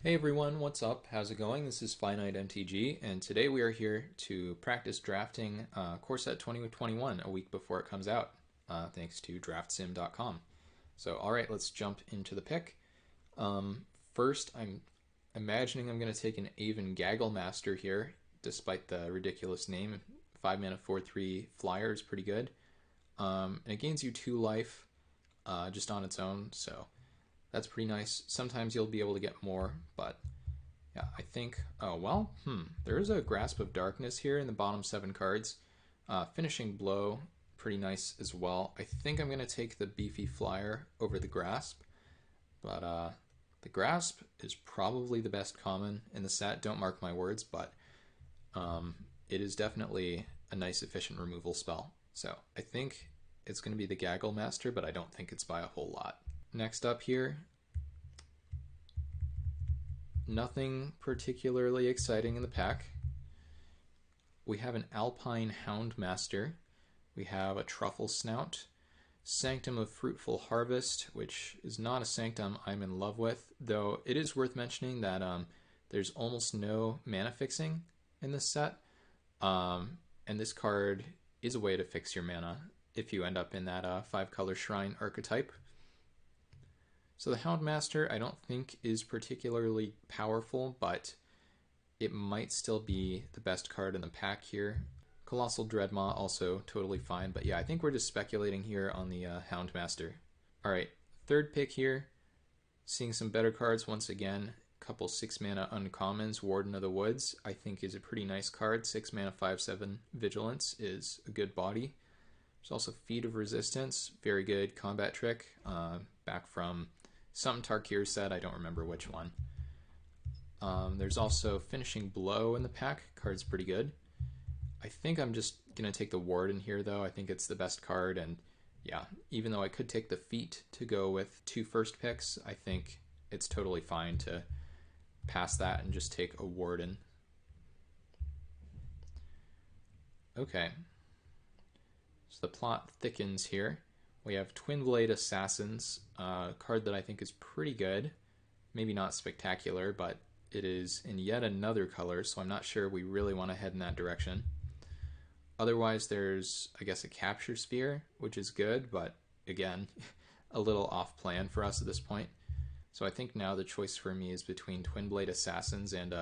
Hey everyone, what's up? How's it going? This is Finite MTG, and today we are here to practice drafting Core Set 2021 a week before it comes out, thanks to DraftSim.com. So, alright, let's jump into the pick. First, I'm imagining I'm going to take an Aven Gagglemaster here, despite the ridiculous name. 5 mana 4/3 flyer is pretty good. And it gains you 2 life just on its own, so that's pretty nice. Sometimes you'll be able to get more, but yeah, I think, there is a Grasp of Darkness here in the bottom 7 cards. Finishing Blow, pretty nice as well. I think I'm going to take the beefy flyer over the Grasp, but the Grasp is probably the best common in the set. Don't mark my words, but it is definitely a nice efficient removal spell. So I think it's going to be the Gagglemaster, but I don't think it's by a whole lot. Next up here, nothing particularly exciting in the pack. We have an Alpine Houndmaster. We have a Truffle Snout. Sanctum of Fruitful Harvest, which is not a sanctum I'm in love with, though it is worth mentioning that there's almost no mana fixing in this set. And this card is a way to fix your mana if you end up in that 5-color Shrine archetype. So the Houndmaster I don't think is particularly powerful, but it might still be the best card in the pack here. Colossal Dreadmaw also totally fine, but yeah, I think we're just speculating here on the Houndmaster. Alright, third pick here, seeing some better cards once again. Couple 6 mana uncommons. Warden of the Woods I think is a pretty nice card. 6 mana 5/7 Vigilance is a good body. There's also Feat of Resistance, very good combat trick, back from some Tarkir set, I don't remember which one. There's also Finishing Blow in the pack, card's pretty good. I think I'm just going to take the Warden here though, I think it's the best card, and yeah, even though I could take the Feat to go with 2 first picks, I think it's totally fine to pass that and just take a Warden. Okay, so the plot thickens here. We have Twinblade Assassins, a card that I think is pretty good. Maybe not spectacular, but it is in yet another color, so I'm not sure we really want to head in that direction. Otherwise, there's, I guess, a Capture Sphere, which is good, but again, a little off plan for us at this point. So I think now the choice for me is between Twinblade Assassins and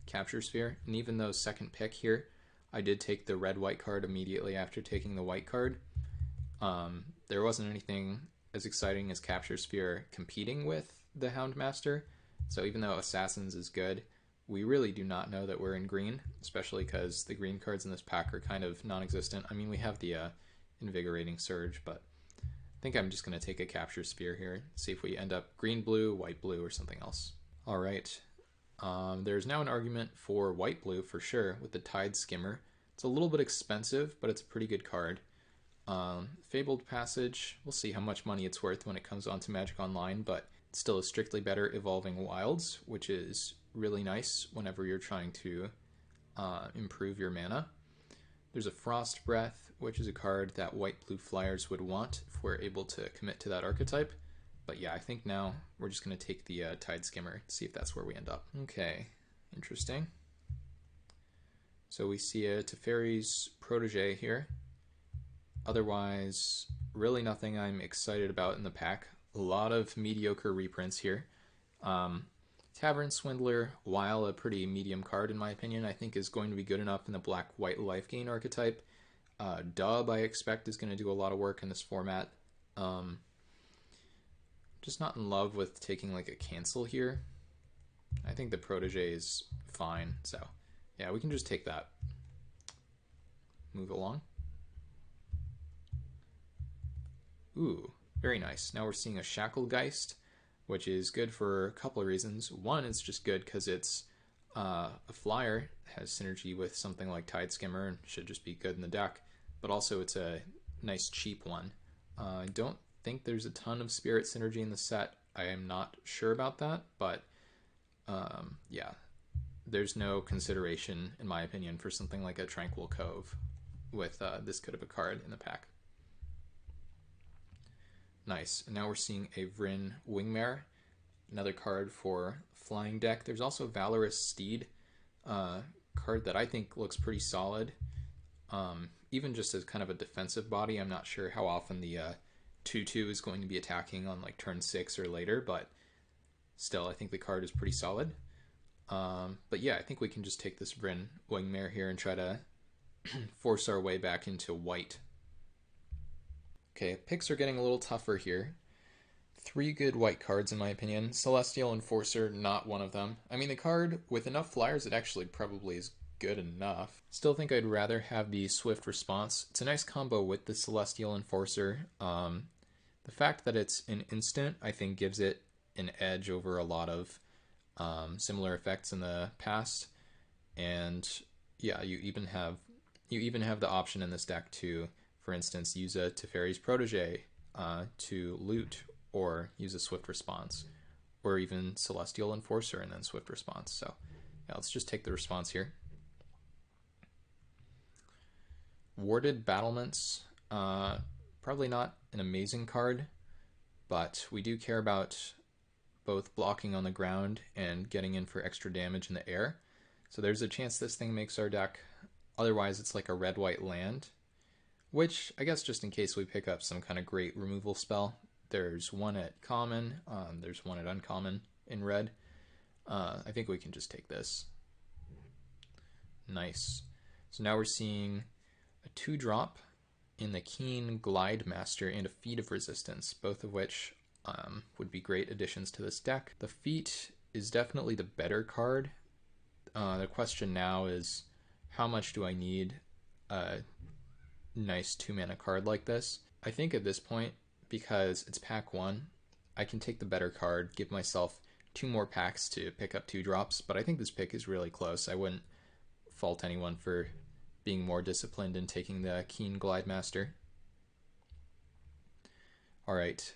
Capture Sphere. And even though second pick here, I did take the red-white card immediately after taking the white card. There wasn't anything as exciting as Capture Sphere competing with the Houndmaster, so even though Assassins is good, we really do not know that we're in green, especially because the green cards in this pack are kind of non-existent. I mean, we have the Invigorating Surge, but I think I'm just going to take a Capture Sphere here, see if we end up green-blue, white-blue, or something else. Alright, there's now an argument for white-blue for sure with the Tide Skimmer. It's a little bit expensive, but it's a pretty good card. Fabled Passage, we'll see how much money it's worth when it comes onto Magic Online, but it's still a strictly better Evolving Wilds, which is really nice whenever you're trying to improve your mana. There's a Frost Breath, which is a card that white-blue flyers would want if we're able to commit to that archetype. But yeah, I think now we're just going to take the Tide Skimmer, see if that's where we end up. Okay, interesting. So we see a Teferi's Protege here. Otherwise, really nothing I'm excited about in the pack. A lot of mediocre reprints here. Tavern Swindler, while a pretty medium card in my opinion, I think is going to be good enough in the black-white life gain archetype. Dub, I expect, is going to do a lot of work in this format. Just not in love with taking like a cancel here. I think the Protege is fine, so yeah, we can just take that. Move along. Ooh, very nice. Now we're seeing a Shacklegeist, which is good for a couple of reasons. One, it's just good because it's a flyer, has synergy with something like Tide Skimmer, and should just be good in the deck. But also it's a nice cheap one. I don't think there's a ton of Spirit synergy in the set. I am not sure about that, but yeah, there's no consideration, in my opinion, for something like a Tranquil Cove with this good of a card in the pack. Nice. And now we're seeing a Vryn Wingmare. another card for flying deck. There's also Valorous Steed, card that I think looks pretty solid. Even just as kind of a defensive body, I'm not sure how often the 2/2 is going to be attacking on like turn 6 or later, but still, I think the card is pretty solid. But yeah, I think we can just take this Vryn Wingmare here and try to force our way back into white. Okay, picks are getting a little tougher here. 3 good white cards in my opinion. Celestial Enforcer, not one of them. I mean, the card with enough flyers, it actually probably is good enough. Still think I'd rather have the Swift Response. It's a nice combo with the Celestial Enforcer. The fact that it's an instant, I think, gives it an edge over a lot of similar effects in the past. And yeah, you even have the option in this deck to, for instance, use a Teferi's Protege to loot, or use a Swift Response, or even Celestial Enforcer and then Swift Response. So yeah, let's just take the response here. Warded Battlements, probably not an amazing card, but we do care about both blocking on the ground and getting in for extra damage in the air. So there's a chance this thing makes our deck. Otherwise, it's like a red-white land, which I guess just in case we pick up some kind of great removal spell. There's one at common, there's one at uncommon in red. I think we can just take this. Nice. So now we're seeing a 2-drop in the Keen Glidemaster and a Feat of Resistance, both of which would be great additions to this deck. The Feat is definitely the better card. The question now is, how much do I need a nice 2-mana card like this? I think at this point, because it's pack 1, I can take the better card, give myself 2 more packs to pick up 2 drops, but I think this pick is really close. I wouldn't fault anyone for being more disciplined in taking the Keen Glidemaster. Alright,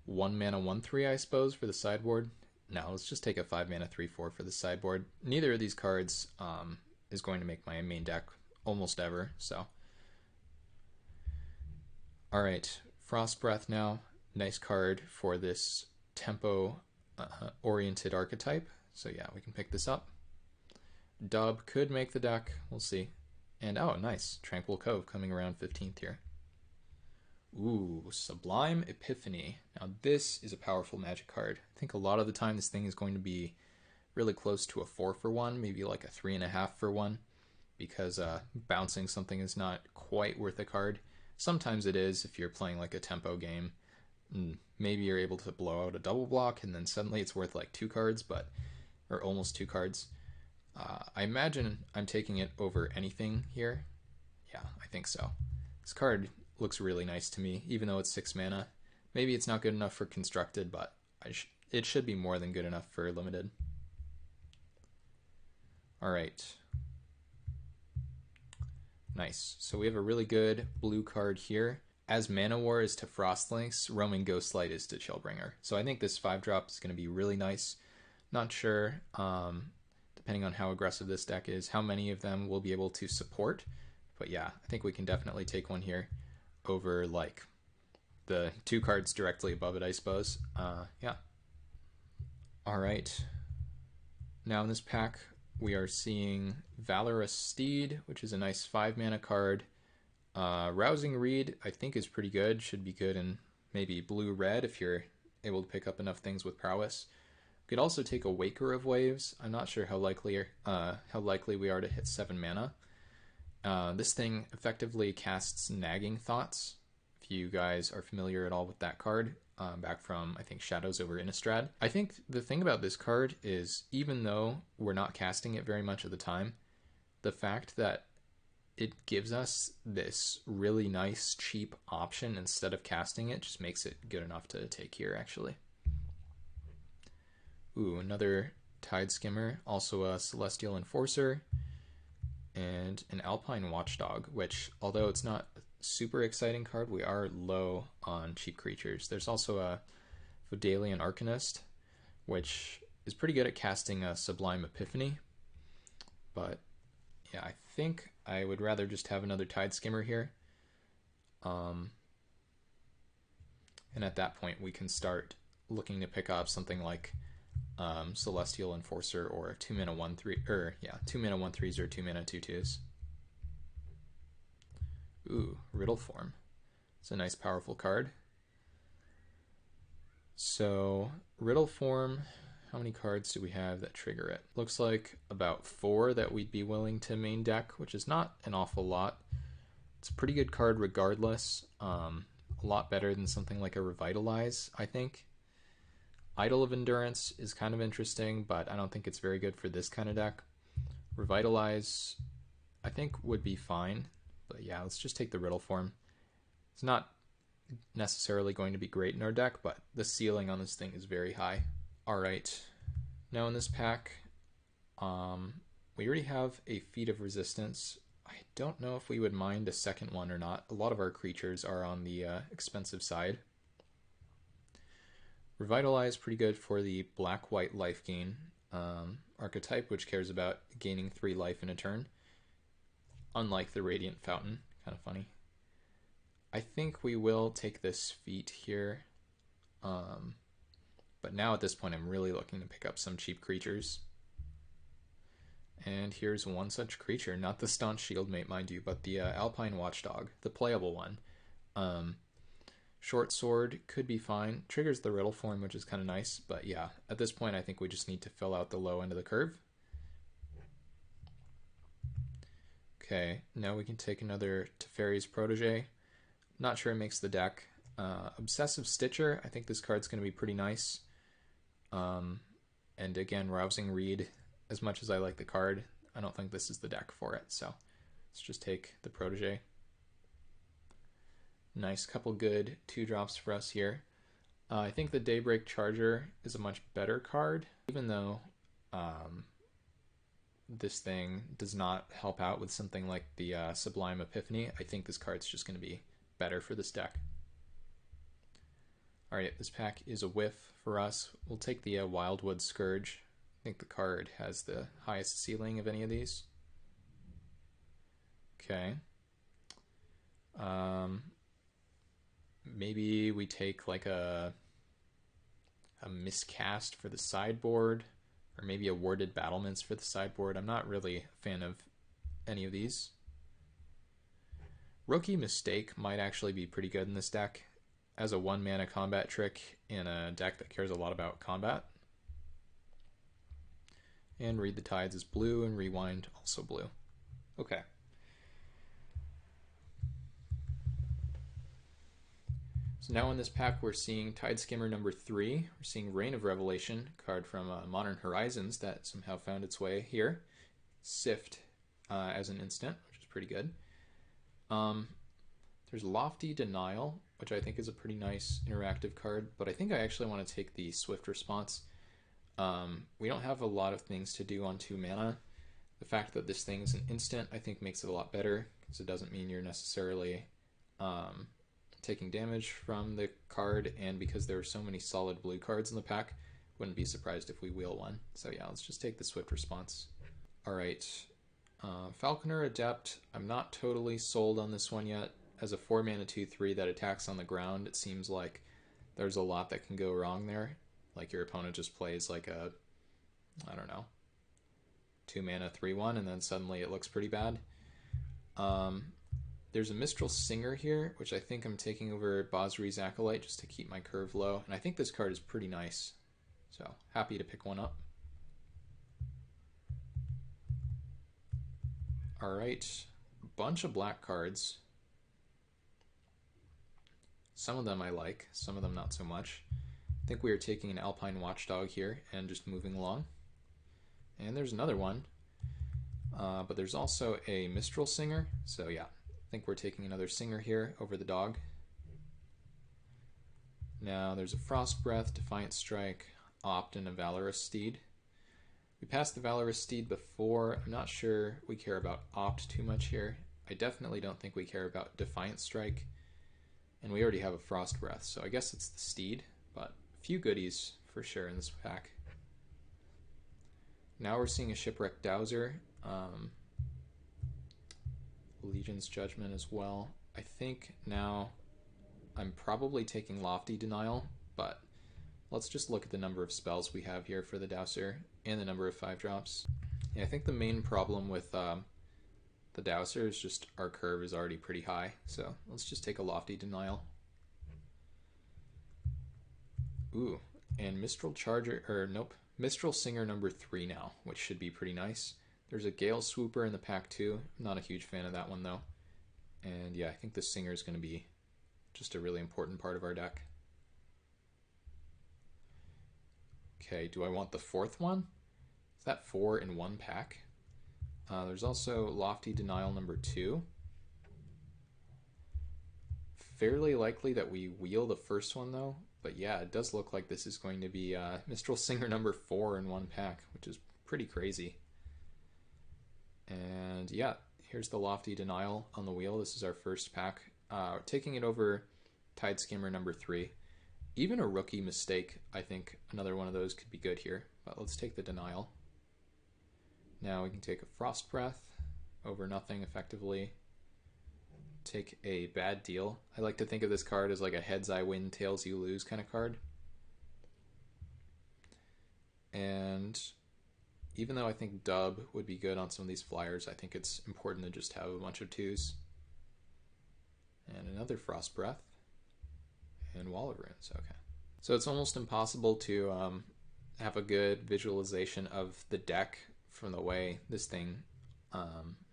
1 mana 1/3 I suppose for the sideboard. No, let's just take a 5 mana 3/4 for the sideboard. Neither of these cards is going to make my main deck almost ever, so. Alright, Frost Breath now. Nice card for this tempo oriented archetype. So yeah, we can pick this up. Dub could make the deck, we'll see. And oh, nice, Tranquil Cove coming around 15th here. Ooh, Sublime Epiphany. Now this is a powerful Magic card. I think a lot of the time this thing is going to be really close to a 4-for-1, maybe like a 3.5-for-1, because bouncing something is not quite worth a card. Sometimes it is if you're playing like a tempo game. Maybe you're able to blow out a double block and then suddenly it's worth like 2 cards, or almost 2 cards. I imagine I'm taking it over anything here. Yeah, I think so. This card looks really nice to me, even though it's 6 mana. Maybe it's not good enough for constructed, but it should be more than good enough for limited. Alright. Nice. So we have a really good blue card here. As Mana War is to Frostlinks, Roaming Ghostlight is to Chillbringer. So I think this 5-drop is going to be really nice. Not sure, depending on how aggressive this deck is, how many of them will be able to support. But yeah, I think we can definitely take one here over like the 2 cards directly above it, I suppose. Yeah. Alright. Now in this pack, we are seeing Valorous Steed, which is a nice 5-mana card. Rousing Reed, I think, is pretty good. Should be good in maybe blue-red if you're able to pick up enough things with prowess. We could also take a Waker of Waves. I'm not sure how likely we are to hit 7 mana. This thing effectively casts Nagging Thoughts, if you guys are familiar at all with that card, back from, I think, Shadows over Innistrad. I think the thing about this card is, even though we're not casting it very much of the time, the fact that it gives us this really nice, cheap option instead of casting it just makes it good enough to take here, actually. Ooh, another Tide Skimmer, also a Celestial Enforcer, and an Alpine Watchdog, which, although it's not a super exciting card, we are low on cheap creatures. There's also a Vodalian Arcanist, which is pretty good at casting a Sublime Epiphany, but yeah, I think I would rather just have another Tide Skimmer here. And at that point we can start looking to pick up something like Celestial Enforcer or 2 mana 1/3, or yeah, 2 mana 1/3s or 2 mana 2/2s. Ooh, Riddle Form. It's a nice powerful card. So, Riddle Form, how many cards do we have that trigger it? Looks like about 4 that we'd be willing to main deck, which is not an awful lot. It's a pretty good card regardless. A lot better than something like a Revitalize, I think. Idol of Endurance is kind of interesting, but I don't think it's very good for this kind of deck. Revitalize, I think, would be fine. But yeah, let's just take the Riddle Form. It's not necessarily going to be great in our deck, but the ceiling on this thing is very high. Alright, now in this pack, we already have a Feat of Resistance. I don't know if we would mind a second one or not. A lot of our creatures are on the expensive side. Revitalize, pretty good for the black-white life gain archetype, which cares about gaining 3 life in a turn. Unlike the Radiant Fountain. Kind of funny. I think we will take this feat here. But now at this point I'm really looking to pick up some cheap creatures. And here's one such creature, not the Staunch Shieldmate, mind you, but the Alpine Watchdog, the playable one. Short Sword could be fine. Triggers the Riddle Form, which is kind of nice, but yeah, at this point I think we just need to fill out the low end of the curve. Okay, now we can take another Teferi's Protege. Not sure it makes the deck. Obsessive Stitcher, I think this card's going to be pretty nice. And again, Rousing Reed, as much as I like the card, I don't think this is the deck for it, so let's just take the Protege. Nice couple good 2-drops for us here. I think the Daybreak Charger is a much better card, even though this thing does not help out with something like the Sublime Epiphany. I think this card's just going to be better for this deck. Alright, this pack is a whiff for us. We'll take the Wildwood Scourge. I think the card has the highest ceiling of any of these. Okay. Maybe we take like a Miscast for the sideboard, or maybe a Warded Battlements for the sideboard. I'm not really a fan of any of these. Rookie Mistake might actually be pretty good in this deck as a 1-mana combat trick in a deck that cares a lot about combat. And Read the Tides is blue, and Rewind also blue. Okay. So now in this pack we're seeing Tideskimmer number 3. We're seeing Reign of Revelation, card from Modern Horizons that somehow found its way here. Sift as an instant, which is pretty good. There's Lofty Denial, which I think is a pretty nice interactive card, but I think I actually want to take the Swift Response. We don't have a lot of things to do on 2 mana. The fact that this thing's an instant I think makes it a lot better, because it doesn't mean you're necessarily taking damage from the card, and because there are so many solid blue cards in the pack, wouldn't be surprised if we wheel one. So yeah, let's just take the Swift Response. Alright, Falconer Adept, I'm not totally sold on this one yet. As a 4-mana 2/3 that attacks on the ground, it seems like there's a lot that can go wrong there. Like your opponent just plays like a, I don't know, 2-mana 3/1, and then suddenly it looks pretty bad. There's a Mistral Singer here, which I think I'm taking over Bosri's Acolyte just to keep my curve low, and I think this card is pretty nice. So, happy to pick one up. Alright, bunch of black cards. Some of them I like, some of them not so much. I think we are taking an Alpine Watchdog here and just moving along. And there's another one, but there's also a Mistral Singer, so yeah. I think we're taking another Singer here over the dog. Now there's a Frost Breath, Defiant Strike, Opt, and a Valorous Steed. We passed the Valorous Steed before. I'm not sure we care about Opt too much here. I definitely don't think we care about Defiant Strike. And we already have a Frost Breath, so I guess it's the Steed, but a few goodies for sure in this pack. Now we're seeing a Shipwreck Dowser. Legion's Judgment as well. I think now I'm probably taking Lofty Denial, but let's just look at the number of spells we have here for the Dowser and the number of 5-drops. Yeah, I think the main problem with the Dowser is just our curve is already pretty high, so let's just take a Lofty Denial. Ooh, and Mistral Charger, or nope, Mistral Singer number 3 now, which should be pretty nice. There's a Gale Swooper in the pack too. I'm not a huge fan of that one though. And yeah, I think the Singer is going to be just a really important part of our deck. Okay, do I want the 4th one? Is that 4 in one pack? There's also Lofty Denial number 2. Fairly likely that we wheel the first one though, but yeah, it does look like this is going to be Mistral Singer number 4 in one pack, which is pretty crazy. And yeah, here's the Lofty Denial on the wheel. This is our first pack. Taking it over Tide Skimmer number 3. Even a Rookie Mistake, I think another one of those could be good here, but let's take the Denial. Now we can take a Frost Breath over nothing effectively. Take a Bad Deal. I like to think of this card as like a heads I win, tails you lose kind of card. And even though I think Dub would be good on some of these flyers, I think it's important to just have a bunch of 2s. And another Frost Breath. And Wall of Runes, okay. So it's almost impossible to have a good visualization of the deck from the way this thing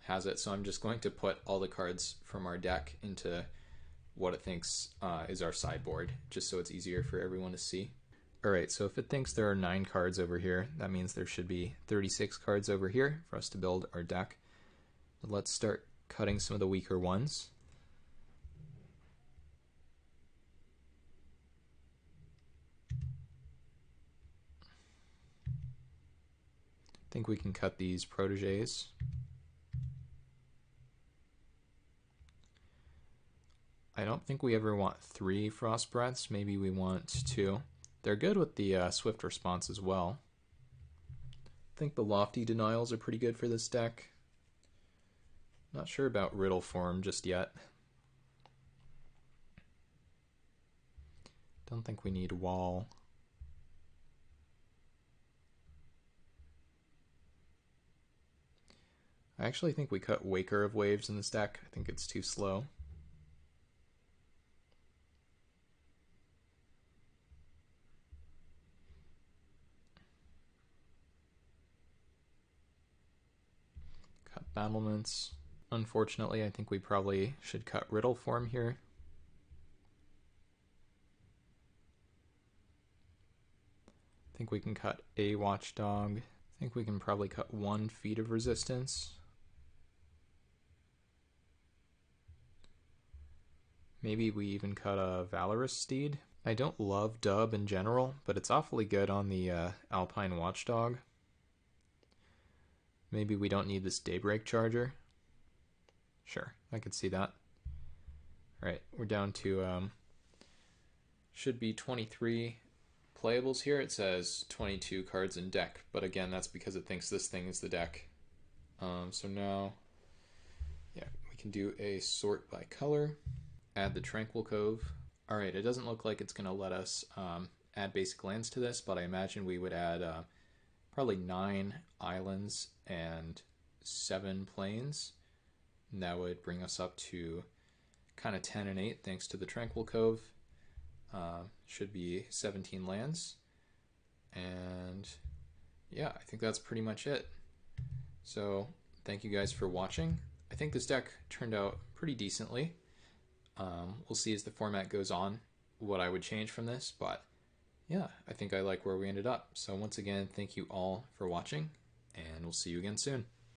has it. So I'm just going to put all the cards from our deck into what it thinks is our sideboard, just so it's easier for everyone to see. Alright, so if it thinks there are 9 cards over here, that means there should be 36 cards over here for us to build our deck. But let's start cutting some of the weaker ones. I think we can cut these Proteges. I don't think we ever want 3 Frost Breaths. Maybe we want 2. They're good with the Swift Response as well. I think the Lofty Denials are pretty good for this deck. Not sure about Riddle Form just yet. Don't think we need Wall. I actually think we cut Waker of Waves in this deck. I think it's too slow. Cut Battlements. Unfortunately, I think we probably should cut Riddle Form here. I think we can cut a Watchdog. I think we can probably cut 1 Feat of Resistance. Maybe we even cut a Valorous Steed. I don't love Dub in general, but it's awfully good on the Alpine Watchdog. Maybe we don't need this Daybreak Charger. Sure, I could see that. Alright, we're down to, should be 23 playables here. It says 22 cards in deck, but again, that's because it thinks this thing is the deck. So now, yeah, we can do a sort by color. Add the Tranquil Cove. Alright, it doesn't look like it's going to let us add basic lands to this, but I imagine we would add probably 9 islands and 7 plains. And that would bring us up to kind of 10 and 8 thanks to the Tranquil Cove. Should be 17 lands. And yeah, I think that's pretty much it. So thank you guys for watching. I think this deck turned out pretty decently. We'll see as the format goes on what I would change from this, but yeah, I think I like where we ended up. So once again, thank you all for watching, and we'll see you again soon.